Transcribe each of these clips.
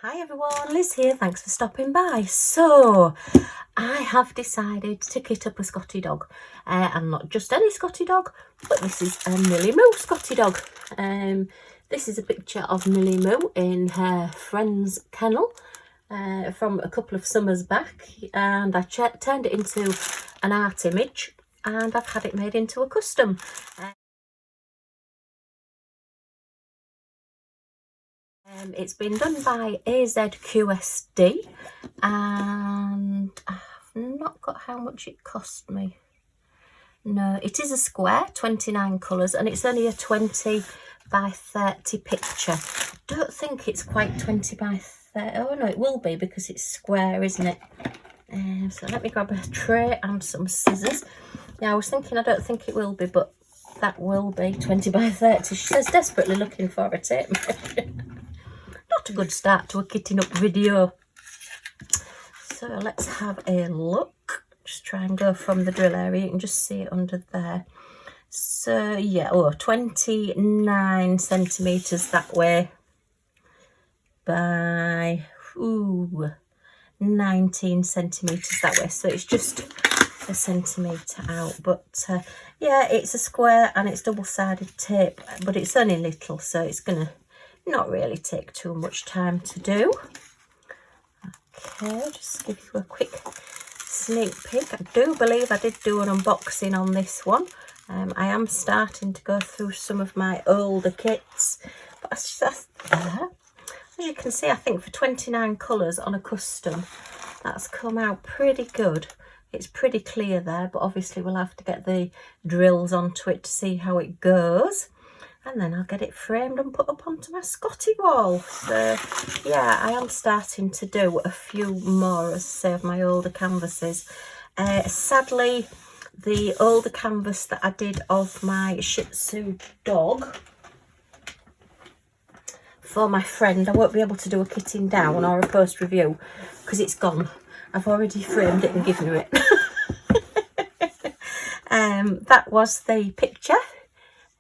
Hi everyone, Liz here, thanks for stopping by. So, I have decided to kit up a Scotty dog, and not just any Scotty dog, but this is a Millie Moo Scotty dog. This is a picture of Millie Moo in her friend's kennel from a couple of summers back, and I turned it into an art image, and I've had it made into a custom. It's been done by AZQSD, and I've not got how much it cost me. No, it is a square, 29 colours, and it's only a 20 by 30 picture. I don't think it's quite 20 by 30. Oh no, it will be because it's square, isn't it? So let me grab a tray and some scissors. Yeah, I was thinking I don't think it will be, but that will be 20 by 30. She says desperately looking for a tape measure. Not a good start to a kitting up video. So let's have a look. Just try and go from the drill area. You can just see it under there. So yeah, 29 centimetres that way by 19 centimetres that way. So it's just a centimetre out. But yeah, it's a square and it's double-sided tape, but it's only little, so it's gonna not really take too much time to do. Okay, just give you a quick sneak peek. I do believe I did do an unboxing on this one. I am starting to go through some of my older kits, but as you can see, I think for 29 colours on a custom, that's come out pretty good. It's pretty clear there, but obviously we'll have to get the drills onto it to see how it goes. And then I'll get it framed and put up onto my Scotty wall. So yeah, I am starting to do a few more, as I say, of my older canvases. Sadly, the older canvas that I did of my Shih Tzu dog for my friend, I won't be able to do a kitting down or a post review because it's gone. I've already framed it and given her it. That was the picture.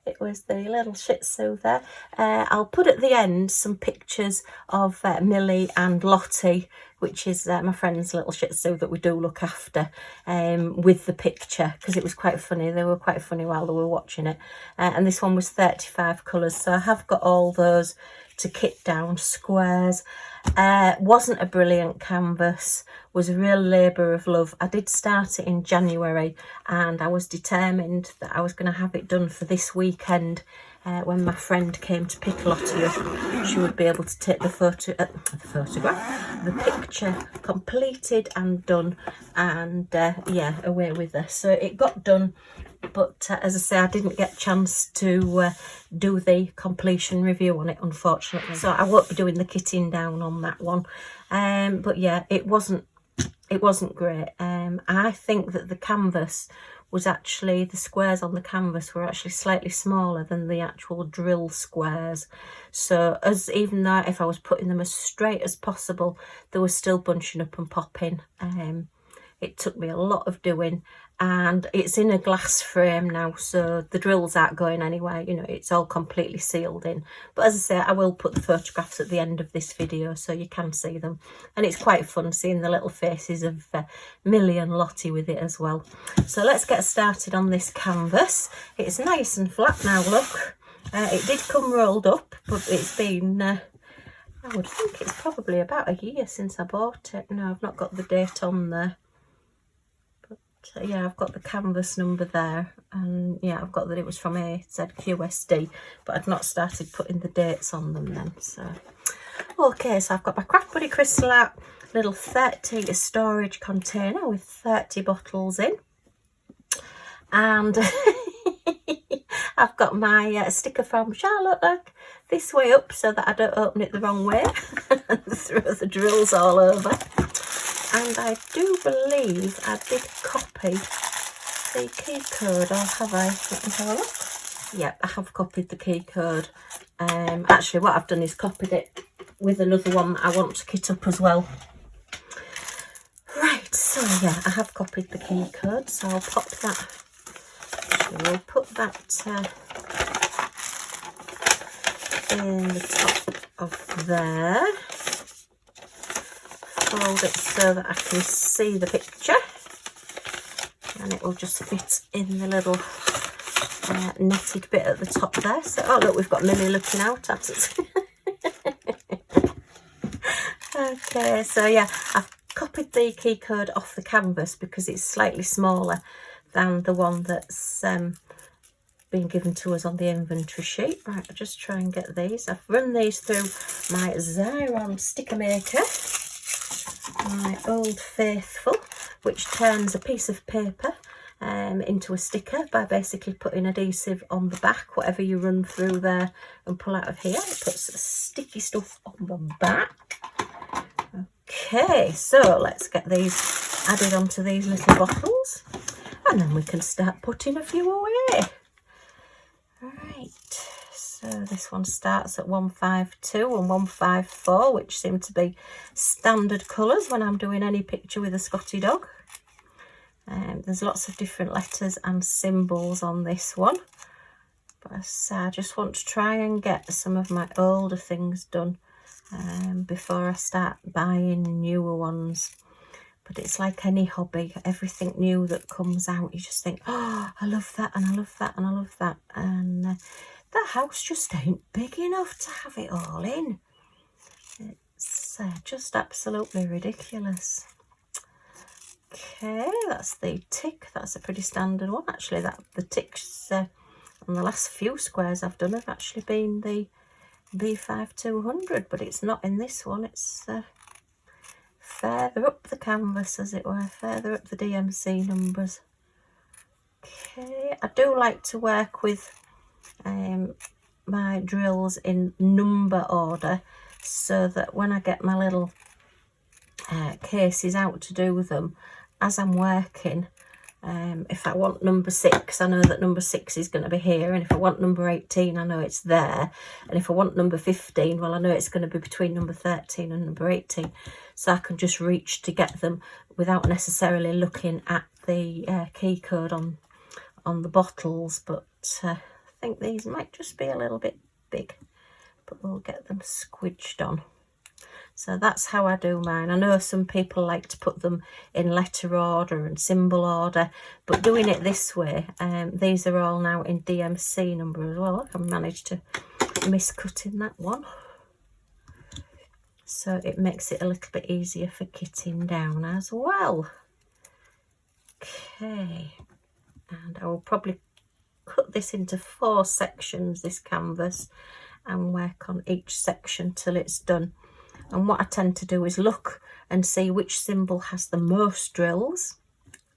It was the little Shih Tzu there. I'll put at the end some pictures of Millie and Lottie, which is my friend's little Shih Tzu that we do look after, with the picture, because it was quite funny. They were quite funny while they were watching it. And this one was 35 colours, so I have got all those to kit down, squares. Wasn't a brilliant canvas, was a real labour of love. I did start it in January and I was determined that I was going to have it done for this weekend. When my friend came to pick Lottie up, she would be able to take the picture completed and done, and yeah, away with her. So it got done, but as I say, I didn't get a chance to do the completion review on it, unfortunately. So I won't be doing the kitting down on that one. But yeah, it wasn't great. I think that the canvas was actually, the squares on the canvas were actually slightly smaller than the actual drill squares. So even though if I was putting them as straight as possible, they were still bunching up and popping. It took me a lot of doing, and it's in a glass frame now, so the drills aren't going anywhere, you know, it's all completely sealed in. But as I say, I will put the photographs at the end of this video so you can see them, and it's quite fun seeing the little faces of Millie and Lottie with it as well. So let's get started on this canvas. It's nice and flat now, look. It did come rolled up, but it's been I would think it's probably about a year since I bought it. No, I've not got the date on there. But yeah, I've got the canvas number there, and yeah, I've got that it was from AZQSD, but I'd not started putting the dates on them then. So okay, so I've got my Craft Buddy Crystal Art little 30 storage container with 30 bottles in, and I've got my sticker from Charlotte, look, this way up so that I don't open it the wrong way and throw the drills all over. And I do believe I did copy the key code, or have I? Let me have a look. Yep, I have copied the key code. Actually, what I've done is copied it with another one that I want to kit up as well. Right, so yeah, I have copied the key code, so I'll pop that. We'll put that in the top of there. hold it so that I can see the picture, and it will just fit in the little netted bit at the top there. So, oh look, we've got Millie looking out at us. Okay, so yeah, I've copied the key code off the canvas because it's slightly smaller than the one that's been given to us on the inventory sheet. Right, I'll just try and get these. I've run these through my Xyron sticker maker, my Old Faithful, which turns a piece of paper into a sticker by basically putting adhesive on the back. Whatever you run through there and pull out of here, it puts the sticky stuff on the back. Okay, so let's get these added onto these little bottles, and then we can start putting a few away. Right, so this one starts at 152 and 154, which seem to be standard colours when I'm doing any picture with a Scotty dog. There's lots of different letters and symbols on this one, but I just want to try and get some of my older things done before I start buying newer ones. But it's like any hobby, everything new that comes out, you just think, oh, I love that, and I love that, and I love that. And the house just ain't big enough to have it all in. It's just absolutely ridiculous. Okay, that's the tick. That's a pretty standard one. Actually, the ticks on the last few squares I've done have actually been the B5200, but it's not in this one. It's further up the canvas, as it were, further up the DMC numbers. Okay, I do like to work with my drills in number order, so that when I get my little cases out to do them, as I'm working, if I want number 6, I know that number 6 is going to be here, and if I want number 18, I know it's there, and if I want number 15, well, I know it's going to be between number 13 and number 18, so I can just reach to get them without necessarily looking at the key code on the bottles. But I think these might just be a little bit big, but we'll get them squidged on. So that's how I do mine. I know some people like to put them in letter order and symbol order, but doing it this way, these are all now in DMC number as well. I managed to miscut in that one, so it makes it a little bit easier for kitting down as well. Okay, and I will probably cut this into 4 sections, this canvas, and work on each section till it's done. And what I tend to do is look and see which symbol has the most drills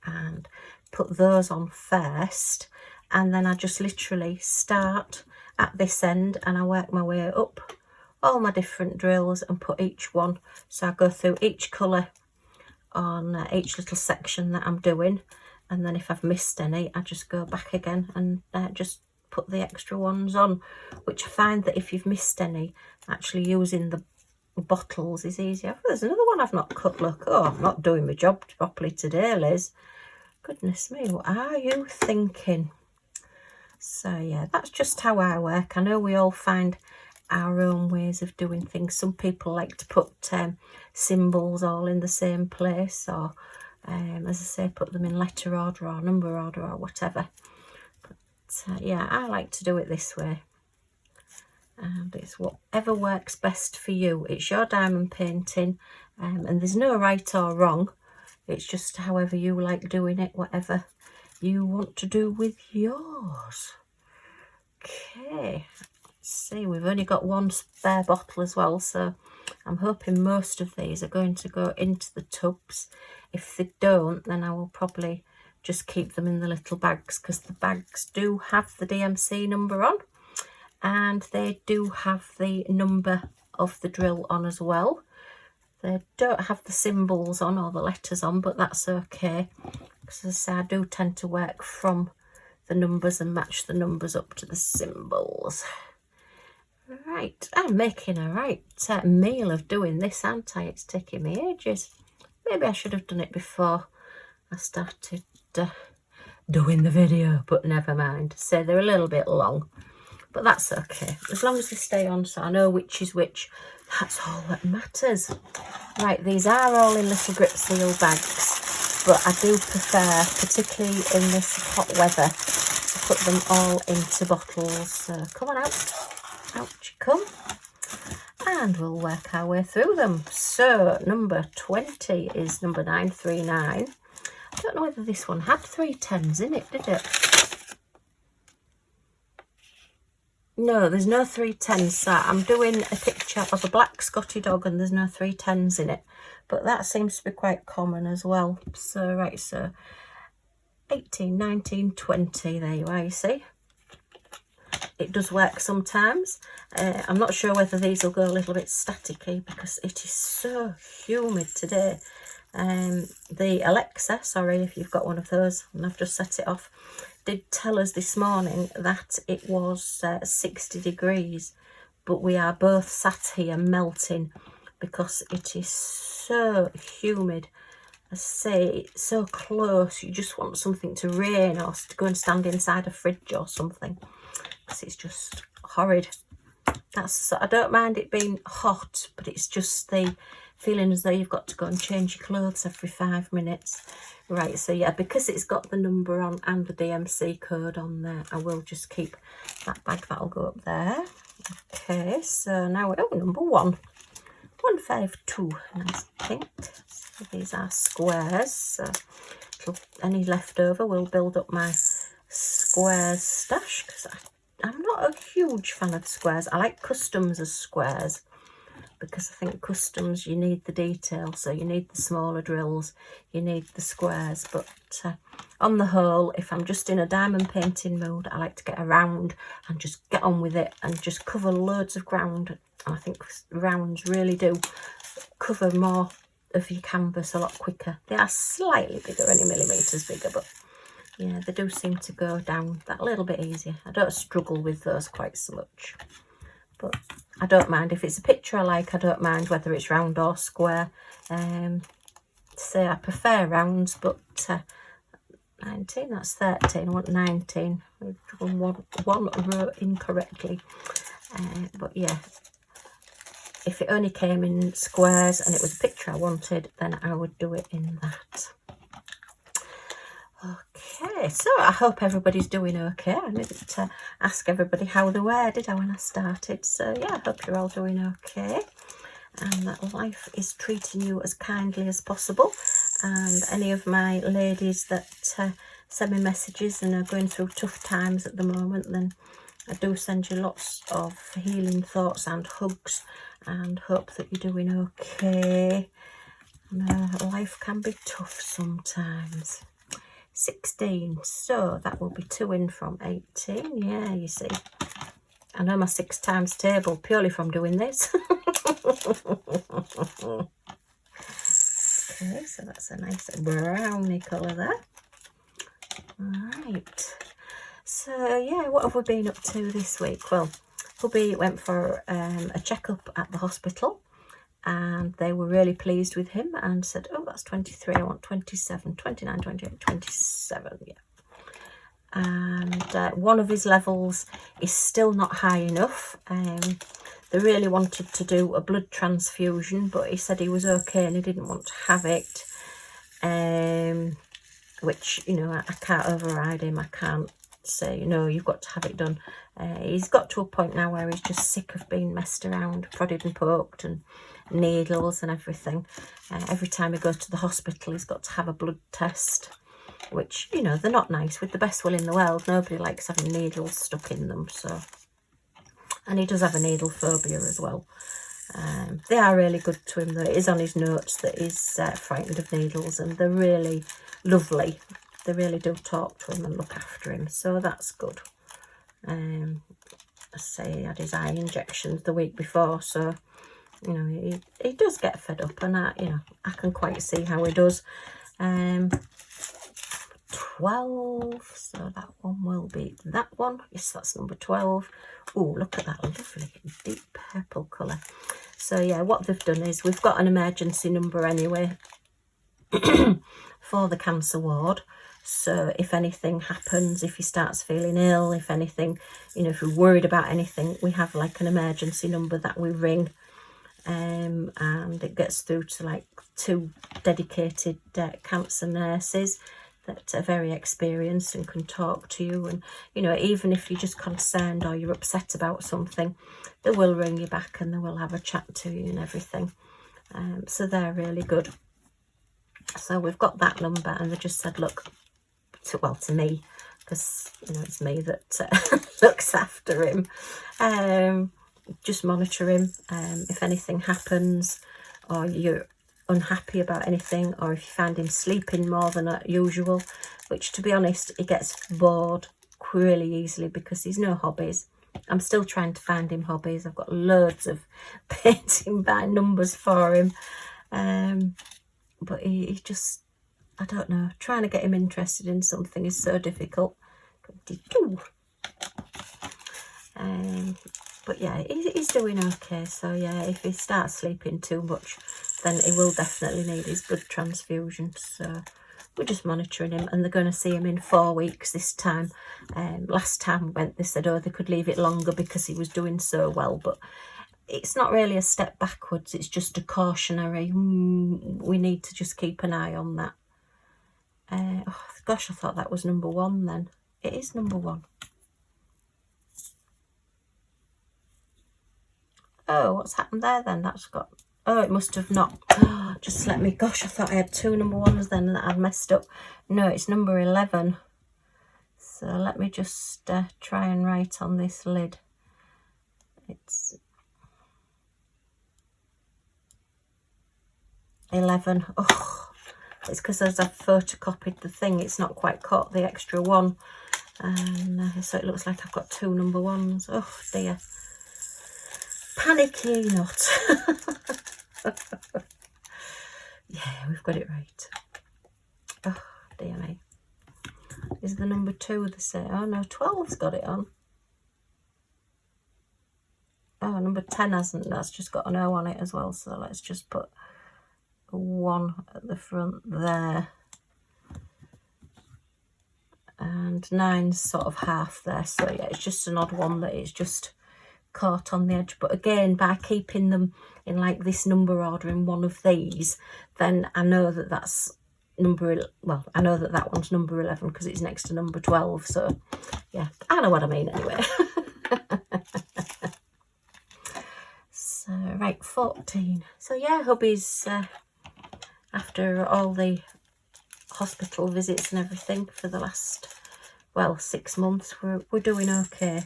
and put those on first, and then I just literally start at this end and I work my way up all my different drills and put each one. So I go through each colour on each little section that I'm doing, and then if I've missed any, I just go back again and just put the extra ones on, which I find that if you've missed any, actually using the bottles is easier. Oh, there's another one I've not cut. Look, oh, I'm not doing my job properly today, Liz. Goodness me, what are you thinking? So yeah, that's just how I work. I know we all find our own ways of doing things. Some people like to put symbols all in the same place, or as I say, put them in letter order or number order or whatever. But yeah, I like to do it this way. And it's whatever works best for you. It's your diamond painting, and there's no right or wrong. It's just however you like doing it, whatever you want to do with yours. Okay, let's see, we've only got 1 spare bottle as well, so I'm hoping most of these are going to go into the tubs. If they don't, then I will probably just keep them in the little bags, because the bags do have the DMC number on, and they do have the number of the drill on as well. They don't have the symbols on or the letters on, but that's okay, because as I say, I do tend to work from the numbers and match the numbers up to the symbols. Right, I'm making a right meal of doing this, aren't I? It's taking me ages. Maybe I should have done it before I started doing the video, but never mind. So they're a little bit long, but that's okay. As long as they stay on so I know which is which, that's all that matters. Right, these are all in little grip seal bags, but I do prefer, particularly in this hot weather, to put them all into bottles. So come on out you come, and we'll work our way through them. So number 20 is number 939. I don't know whether this one had 3 10s in it, did it? No, there's no 3 10s. So I'm doing a picture of a black Scotty dog and there's no 3 10s in it. But that seems to be quite common as well. So, right, so 18, 19, 20, there you are, you see. It does work sometimes. I'm not sure whether these will go a little bit staticky because it is so humid today. The Alexa, sorry if you've got one of those and I've just set it off, did tell us this morning that it was 60 degrees, but we are both sat here melting because it is so humid. I say, it's so close, you just want something to rain or to go and stand inside a fridge or something, because it's just horrid. I don't mind it being hot, but it's just the feeling as though you've got to go and change your clothes every 5 minutes. Right, so yeah, because it's got the number on and the DMC code on there, I will just keep that bag. That'll go up there. Okay, so now, oh, number 152, nice pink. So these are squares, so any leftover will build up my squares stash, because I'm not a huge fan of squares. I like customs as squares, because I think customs, you need the detail, so you need the smaller drills, you need the squares, but on the whole, if I'm just in a diamond painting mood, I like to get around and just get on with it and just cover loads of ground. I think rounds really do cover more of your canvas a lot quicker. They are slightly bigger, any millimetres bigger, but yeah, they do seem to go down that little bit easier. I don't struggle with those quite so much, but I don't mind if it's a picture I like. I don't mind whether it's round or square. Say I prefer rounds, but 19, that's 13. I want 19. I've done one row incorrectly. But yeah, if it only came in squares and it was a picture I wanted, then I would do it in that. Okay, so I hope everybody's doing okay. I didn't ask everybody how they were, did I, when I started? So yeah, I hope you're all doing okay and that life is treating you as kindly as possible. And any of my ladies that send me messages and are going through tough times at the moment, then I do send you lots of healing thoughts and hugs, and hope that you're doing okay. Life can be tough sometimes. 16, so that will be 2 in from 18. Yeah, you see, I know my 6 times table purely from doing this. Okay, so that's a nice browny colour there. Right, so yeah, what have we been up to this week? Well, hubby went for a checkup at the hospital, and they were really pleased with him and said, oh, that's 23, I want 27, 29, 28, 27, yeah. And one of his levels is still not high enough. They really wanted to do a blood transfusion, but he said he was okay and he didn't want to have it, which, you know, I can't override him. I can't say, no, you've got to have it done. He's got to a point now where he's just sick of being messed around, prodded and poked and needles and everything. Every time he goes to the hospital, he's got to have a blood test, which, you know, they're not nice. With the best will in the world, nobody likes having needles stuck in them. So, and he does have a needle phobia as well. They are really good to him though. It is on his notes that he's frightened of needles, and they're really lovely. They really do talk to him and look after him, so that's good. I say he had his eye injections the week before, so you know, he does get fed up, and you know, I can quite see how he does. 12, so that one will be that one. Yes, that's number 12. Oh, look at that lovely deep purple colour. So yeah, what they've done is we've got an emergency number anyway for the cancer ward. So if anything happens, if he starts feeling ill, if anything, you know, if we're worried about anything, we have like an emergency number that we ring, and it gets through to like 2 dedicated cancer nurses that are very experienced and can talk to you. And, you know, even if you're just concerned or you're upset about something, they will ring you back and they will have a chat to you and everything. So they're really good. So we've got that number, and they just said, look, to me, because, you know, it's me that looks after him. Just monitor him. If anything happens, or you're unhappy about anything, or if you find him sleeping more than usual, which, to be honest, he gets bored really easily because he's no hobbies. I'm still trying to find him hobbies. I've got loads of painting by numbers for him, but he just, I don't know, trying to get him interested in something is so difficult. But yeah, he's doing okay. So yeah, if he starts sleeping too much, then he will definitely need his blood transfusion. So we're just monitoring him, and they're going to see him in 4 weeks this time. Last time we went, they said, oh, they could leave it longer because he was doing so well, but it's not really a step backwards, it's just a cautionary. We need to just keep an eye on that. Oh gosh, I thought that was number 1 then. It is number 1. Oh, what's happened there then? That's got, oh, it must have not. Oh, just let me, gosh, I thought I had 2 number 1s then that I'd messed up. No, it's number 11. So let me just try and write on this lid. It's 11. Oh, it's because as I've photocopied the thing, it's not quite caught the extra 1. And so it looks like I've got 2 number 1s. Oh dear. Panicky not. Yeah, we've got it right. Oh dear me. Is the number 2 the same? Oh no, 12's got it on. Oh, number 10 hasn't. That's just got an O on it as well. So let's just put a 1 at the front there. And 9's sort of half there. So yeah, it's just an odd one that it's just caught on the edge. But again, by keeping them in like this number order in one of these, then I know that that's number, well, I know that that one's number 11 because it's next to number 12. So yeah, I know what I mean anyway. So right, 14. So yeah, hubby's after all the hospital visits and everything for the last, well, 6 months, we're doing okay.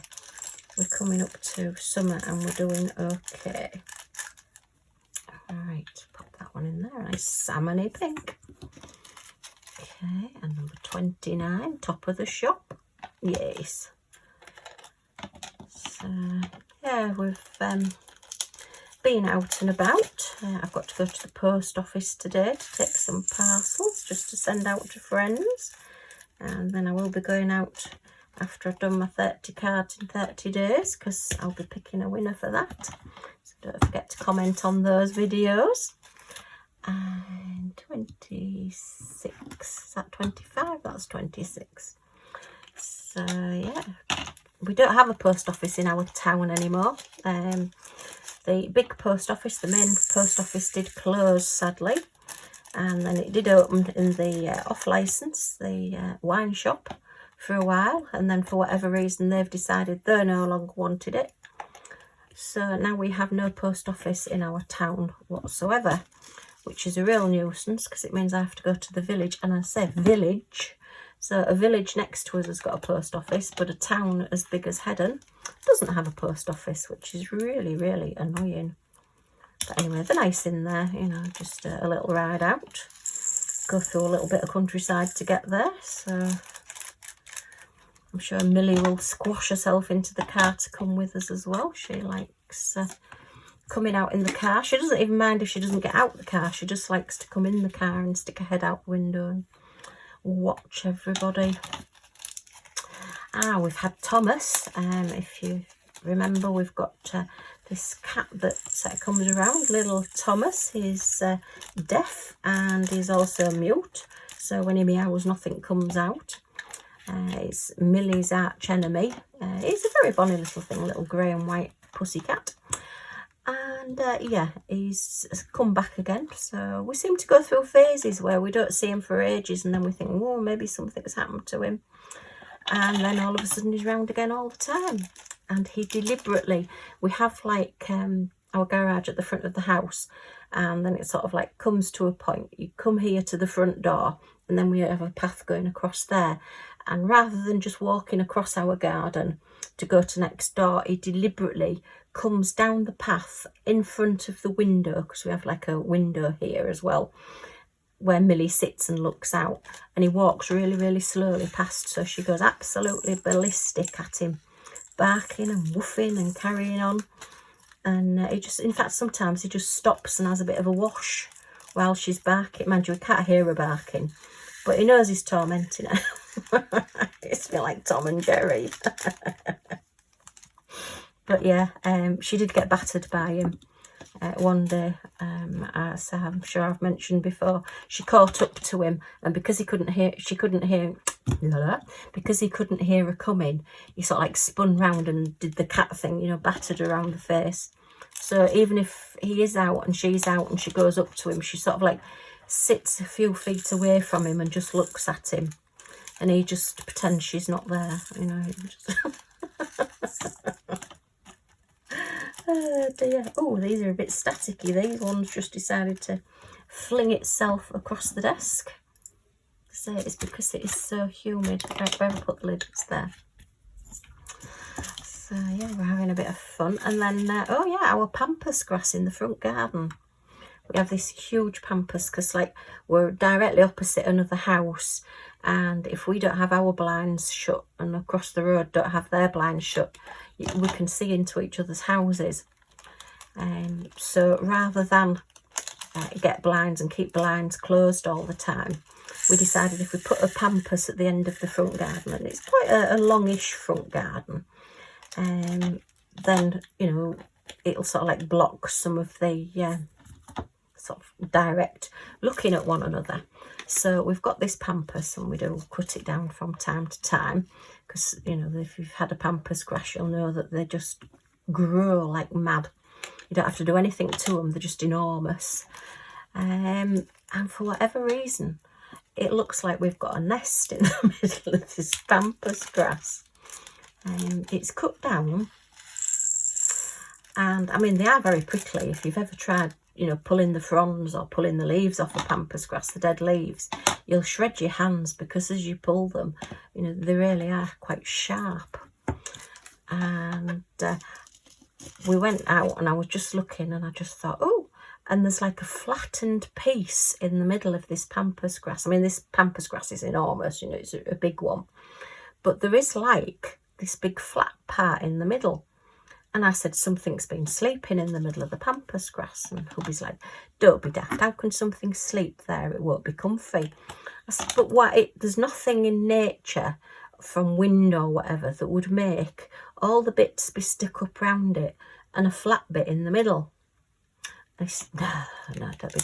We're coming up to summer and we're doing okay. All right, pop that one in there. Nice salmony pink. Okay, and number 29, top of the shop. Yes. So yeah, we've been out and about. I've got to go to the post office today to take some parcels just to send out to friends, and then I will be going out after I've done my 30 cards in 30 days because I'll be picking a winner for that. So don't forget to comment on those videos. And 26, is that 25? That's 26. So yeah, we don't have a post office in our town anymore. The big post office, the main post office, did close sadly, and then it did open in the off license, the wine shop, for a while, and then for whatever reason they've decided they no longer wanted it. So now we have no post office in our town whatsoever, which is a real nuisance because it means I have to go to the village, and I say village, so a village next to us has got a post office, but a town as big as Heddon doesn't have a post office, which is really, really annoying. But anyway, they're nice in there, you know, just a little ride out, go through a little bit of countryside to get there. So I'm sure Millie will squash herself into the car to come with us as well. She likes coming out in the car. She doesn't even mind if she doesn't get out the car. She just likes to come in the car and stick her head out the window and watch everybody. We've had Thomas. If you remember, we've got this cat that comes around, little Thomas. He's deaf and he's also mute. so when he meows, nothing comes out. It's Millie's arch enemy. He's a very bonny little thing, little grey and white pussycat. And yeah, he's come back again. So we seem to go through phases where we don't see him for ages, and then we think, oh, maybe something's happened to him. And then all of a sudden he's round again all the time. And he deliberately, we have like our garage at the front of the house, and then it sort of like comes to a point. You come here to the front door, and then we have a path going across there. And rather than just walking across our garden to go to next door, he deliberately comes down the path in front of the window, because we have like a window here as well, where Millie sits and looks out, and he walks really, really slowly past, so she goes absolutely ballistic at him, barking and woofing and carrying on. And he just, in fact, sometimes he just stops and has a bit of a wash while she's barking. Mind you, we can't hear her barking, but he knows he's tormenting her. It's a bit like Tom and Jerry. But yeah, she did get battered by him one day, as I'm sure I've mentioned before. She caught up to him, and because he couldn't hear, because he couldn't hear her coming, he sort of like spun round and did the cat thing, you know, battered her around the face. So even if he is out and she's out and she goes up to him, she sort of like sits a few feet away from him and just looks at him, and he just pretends she's not there, you know. Oh dear. Oh, these are a bit staticky. These ones just decided to fling itself across the desk. So it's because it is so humid. Right, where I put the lid, it's there. So yeah, we're having a bit of fun. And then, oh yeah, our pampas grass in the front garden. We have this huge pampas because like we're directly opposite another house, and if we don't have our blinds shut and across the road don't have their blinds shut, we can see into each other's houses. So rather than get blinds and keep blinds closed all the time, we decided if we put a pampas at the end of the front garden, and it's quite a longish front garden, then, you know, it'll sort of like block some of the sort of direct looking at one another. So we've got this pampas, and we do cut it down from time to time, because, you know, if you've had a pampas grass, you'll know that they just grow like mad. You don't have to do anything to them, they're just enormous. And for whatever reason, it looks like we've got a nest in the middle of this pampas grass. It's cut down, and I mean, they are very prickly. If you've ever tried, you know, pulling the fronds or pulling the leaves off a pampas grass, the dead leaves, you'll shred your hands, because as you pull them, you know, they really are quite sharp. And we went out, and I was just looking, and I just thought, oh, and there's like a flattened piece in the middle of this pampas grass. I mean, this pampas grass is enormous, you know, it's a big one, but there is like this big flat part in the middle. And I said, something's been sleeping in the middle of the pampas grass. And hubby's like, don't be daft, how can something sleep there? It won't be comfy. I said, but what? There's nothing in nature, from wind or whatever, that would make all the bits be stuck up round it and a flat bit in the middle. I said, no, don't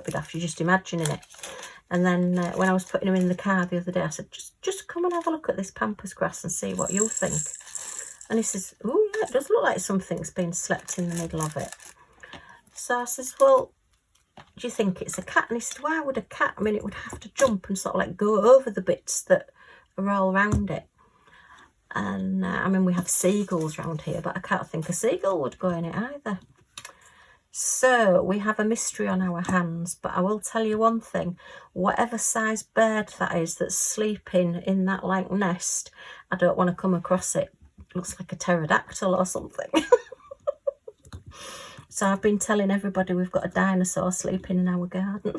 be daft, you're just imagining it. And then when I was putting him in the car the other day, I said, just come and have a look at this pampas grass and see what you think. And he says, oh yeah, it does look like something's been slept in the middle of it. So I says, well, do you think it's a cat? And he said, why would a cat? I mean, it would have to jump and sort of like go over the bits that are all round it. And I mean, we have seagulls around here, but I can't think a seagull would go in it either. So we have a mystery on our hands, but I will tell you one thing, whatever size bird that is that's sleeping in that like nest, I don't want to come across it. It looks like a pterodactyl or something. So I've been telling everybody we've got a dinosaur sleeping in our garden.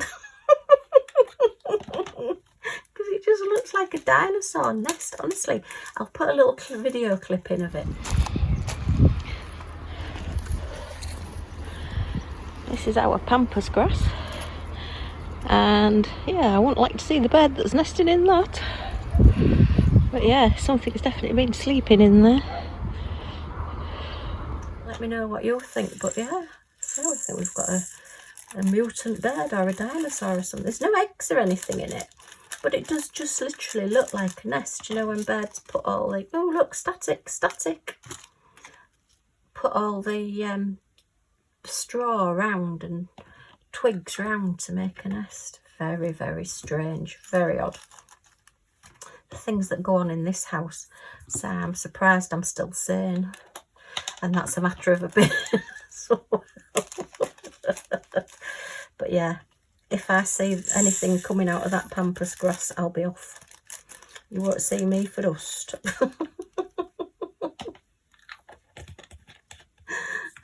Because it just looks like a dinosaur nest, honestly. I'll put a little video clip in of it. This is our pampas grass, and yeah, I wouldn't like to see the bird that's nesting in that, but yeah, something's definitely been sleeping in there. Let me know what you think, but yeah, so I think we've got a mutant bird or a dinosaur or something. There's no eggs or anything in it, but it does just literally look like a nest. You know, when birds put all the, oh look, static, put all the straw around and twigs round to make a nest. Very, very strange, very odd. The things that go on in this house. So I'm surprised I'm still sane, and that's a matter of a bit. But yeah, if I see anything coming out of that pampas grass, I'll be off. You won't see me for dust.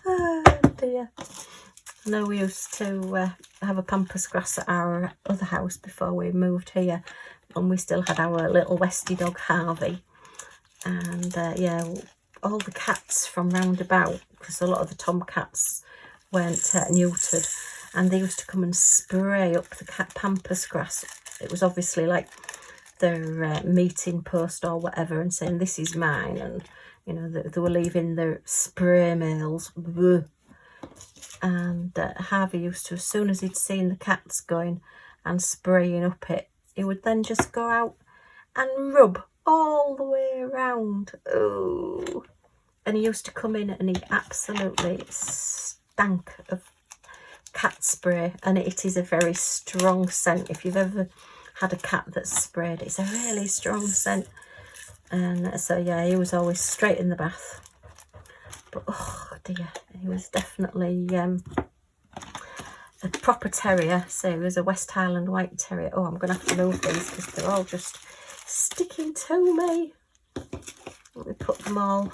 Oh dear. I know we used to have a pampas grass at our other house before we moved here, and we still had our little Westie dog Harvey. And yeah, all the cats from round about, because a lot of the tomcats weren't neutered, and they used to come and spray up the cat pampas grass. It was obviously like their meeting post or whatever, and saying this is mine, and you know, they were leaving their spray mails. And Harvey used to, as soon as he'd seen the cats going and spraying up it, he would then just go out and rub all the way around. Oh, and he used to come in and he absolutely stank of cat spray, and it is a very strong scent. If you've ever had a cat that's sprayed, it's a really strong scent. And so yeah, he was always straight in the bath. But oh dear, he was definitely a proper terrier. So he was a West Highland White Terrier. Oh, I'm going to have to move these because they're all just sticking to me. Let me put them all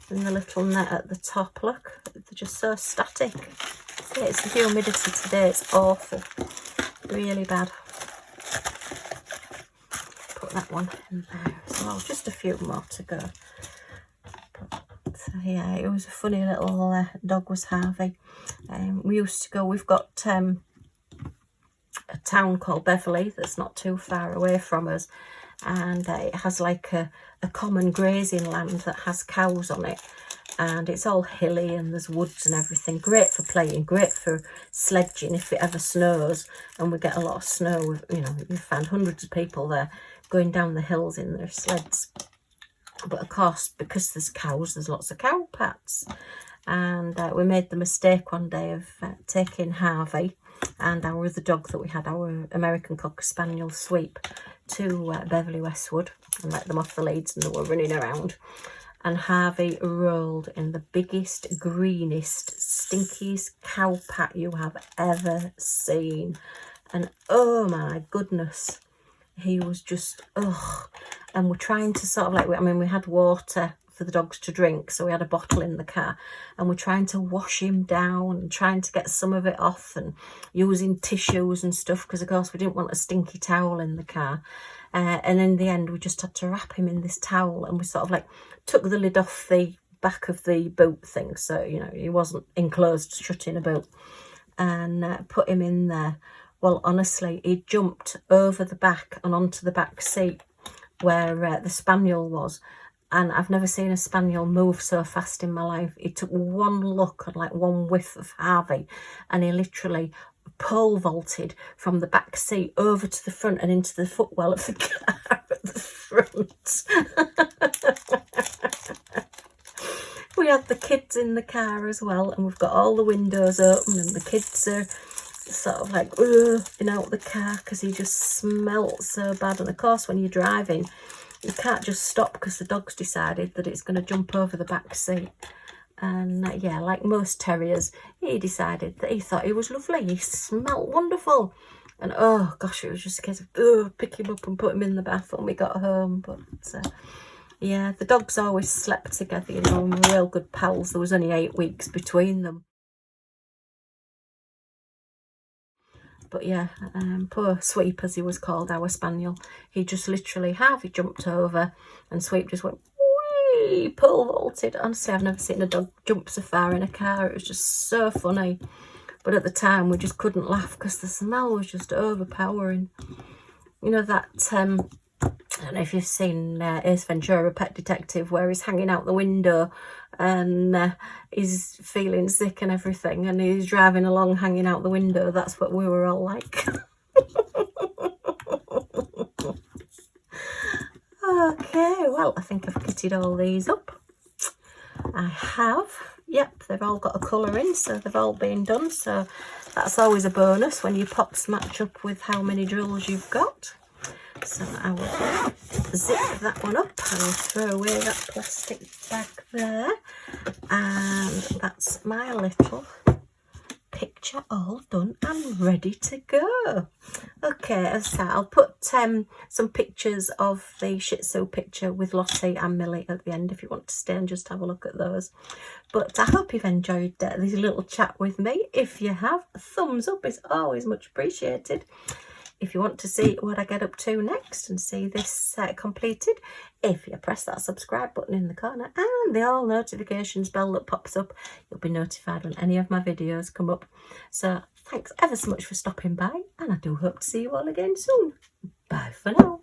in the little net at the top. Look, they're just so static. See, it's the humidity today. It's awful. Really bad. Put that one in there as well. Just a few more to go. Yeah, it was a funny little dog, was Harvey. We used to go, we've got a town called Beverley that's not too far away from us, and it has like a common grazing land that has cows on it, and it's all hilly and there's woods and everything. Great for playing, great for sledging if it ever snows, and we get a lot of snow. You know, you find hundreds of people there going down the hills in their sleds. But of course, because there's cows, there's lots of cow pats. And we made the mistake one day of taking Harvey and our other dog that we had, our American Cocker Spaniel Sweep, to Beverley Westwood and let them off the leads, and they were running around. And Harvey rolled in the biggest, greenest, stinkiest cow pat you have ever seen. And oh my goodness, he was just, ugh. And we're trying to sort of like, I mean, we had water for the dogs to drink, so we had a bottle in the car, and we're trying to wash him down and trying to get some of it off and using tissues and stuff, because of course we didn't want a stinky towel in the car. And in the end, we just had to wrap him in this towel, and we sort of like took the lid off the back of the boot thing, so you know he wasn't enclosed, shut in a boot, and put him in there. Well, honestly, he jumped over the back and onto the back seat where the spaniel was, and I've never seen a spaniel move so fast in my life. He took one look and like one whiff of Harvey, and he literally pole vaulted from the back seat over to the front and into the footwell of the car at the front. We had the kids in the car as well, and we've got all the windows open, and the kids are sort of like in out the car because he just smelt so bad. And of course, when you're driving, you can't just stop because the dog's decided that it's going to jump over the back seat. And yeah, like most terriers, he decided that he thought he was lovely. He smelt wonderful. And oh gosh, it was just a case of pick him up and put him in the bath when we got home. But yeah, the dogs always slept together, you know, and were real good pals. There was only 8 weeks between them. But yeah, poor Sweep, as he was called, our spaniel, he just literally, Harvey jumped over and Sweep just went, whee, pole vaulted. Honestly, I've never seen a dog jump so far in a car. It was just so funny. But at the time, we just couldn't laugh because the smell was just overpowering. You know that, I don't know if you've seen Ace Ventura, Pet Detective, where he's hanging out the window and he's feeling sick and everything, and he's driving along hanging out the window. That's what we were all like. Okay, well, I think I've kitted all these up. I have. Yep, they've all got a colour in, so they've all been done. So that's always a bonus when your pots match up with how many drills you've got. So I will zip that one up and throw away that plastic bag there. And that's my little picture all done and ready to go. Okay, so I'll put some pictures of the Shih Tzu picture with Lottie and Millie at the end if you want to stay and just have a look at those. But I hope you've enjoyed this little chat with me. If you have, a thumbs up is always much appreciated. If you want to see what I get up to next and see this completed, if you press that subscribe button in the corner and the all notifications bell that pops up, you'll be notified when any of my videos come up. So thanks ever so much for stopping by, and I do hope to see you all again soon. Bye for now.